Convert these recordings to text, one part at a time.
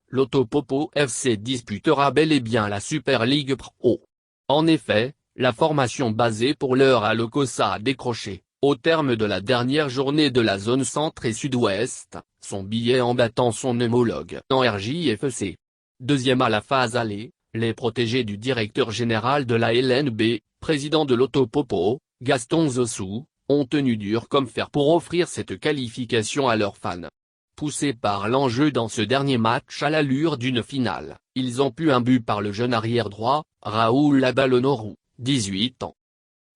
l'Otopopo FC disputera bel et bien la Super League Pro. En effet, la formation basée pour l'heure à Lokossa a décroché, au terme de la dernière journée de la zone centre et sud-ouest, son billet en battant son homologue en RJFC. Deuxième à la phase aller, les protégés du directeur général de la LNB, président de l'Otopopo, Gaston Zossou, ont tenu dur comme fer pour offrir cette qualification à leurs fans. Poussés par l'enjeu dans ce dernier match à l'allure d'une finale, ils ont pu un but par le jeune arrière droit, Raoul Abalonoru, 18 ans.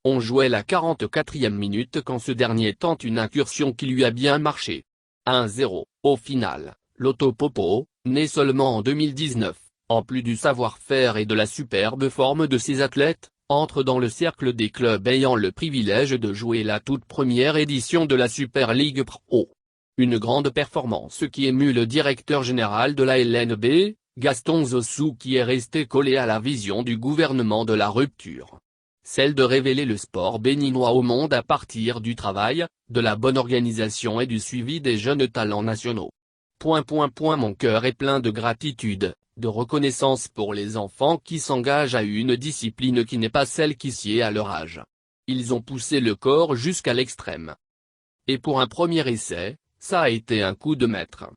On jouait la 44e minute quand ce dernier tente une incursion qui lui a bien marché. 1-0, au final, l'Otopopo, né seulement en 2019, en plus du savoir-faire et de la superbe forme de ses athlètes, entre dans le cercle des clubs ayant le privilège de jouer la toute première édition de la Super League Pro. Une grande performance qui émut le directeur général de la LNB, Gaston Zossou, qui est resté collé à la vision du gouvernement de la rupture. Celle de révéler le sport béninois au monde à partir du travail, de la bonne organisation et du suivi des jeunes talents nationaux. Mon cœur est plein de gratitude, de reconnaissance pour les enfants qui s'engagent à une discipline qui n'est pas celle qui sied à leur âge. Ils ont poussé le corps jusqu'à l'extrême. Et pour un premier essai, ça a été un coup de maître.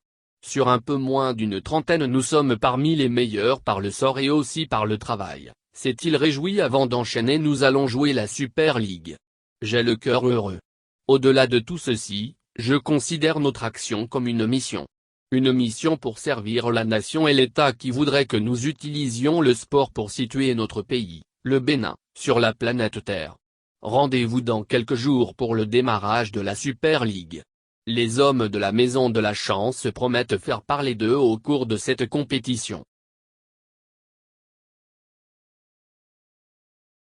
Sur un peu moins d'une trentaine, nous sommes parmi les meilleurs par le sort et aussi par le travail, s'est-il réjoui avant d'enchaîner. Nous allons jouer la Super League. J'ai le cœur heureux. Au-delà de tout ceci, je considère notre action comme une mission. Une mission pour servir la nation et l'État qui voudrait que nous utilisions le sport pour situer notre pays, le Bénin, sur la planète Terre. Rendez-vous dans quelques jours pour le démarrage de la Super League. Les hommes de la Maison de la Chance promettent faire parler d'eux au cours de cette compétition.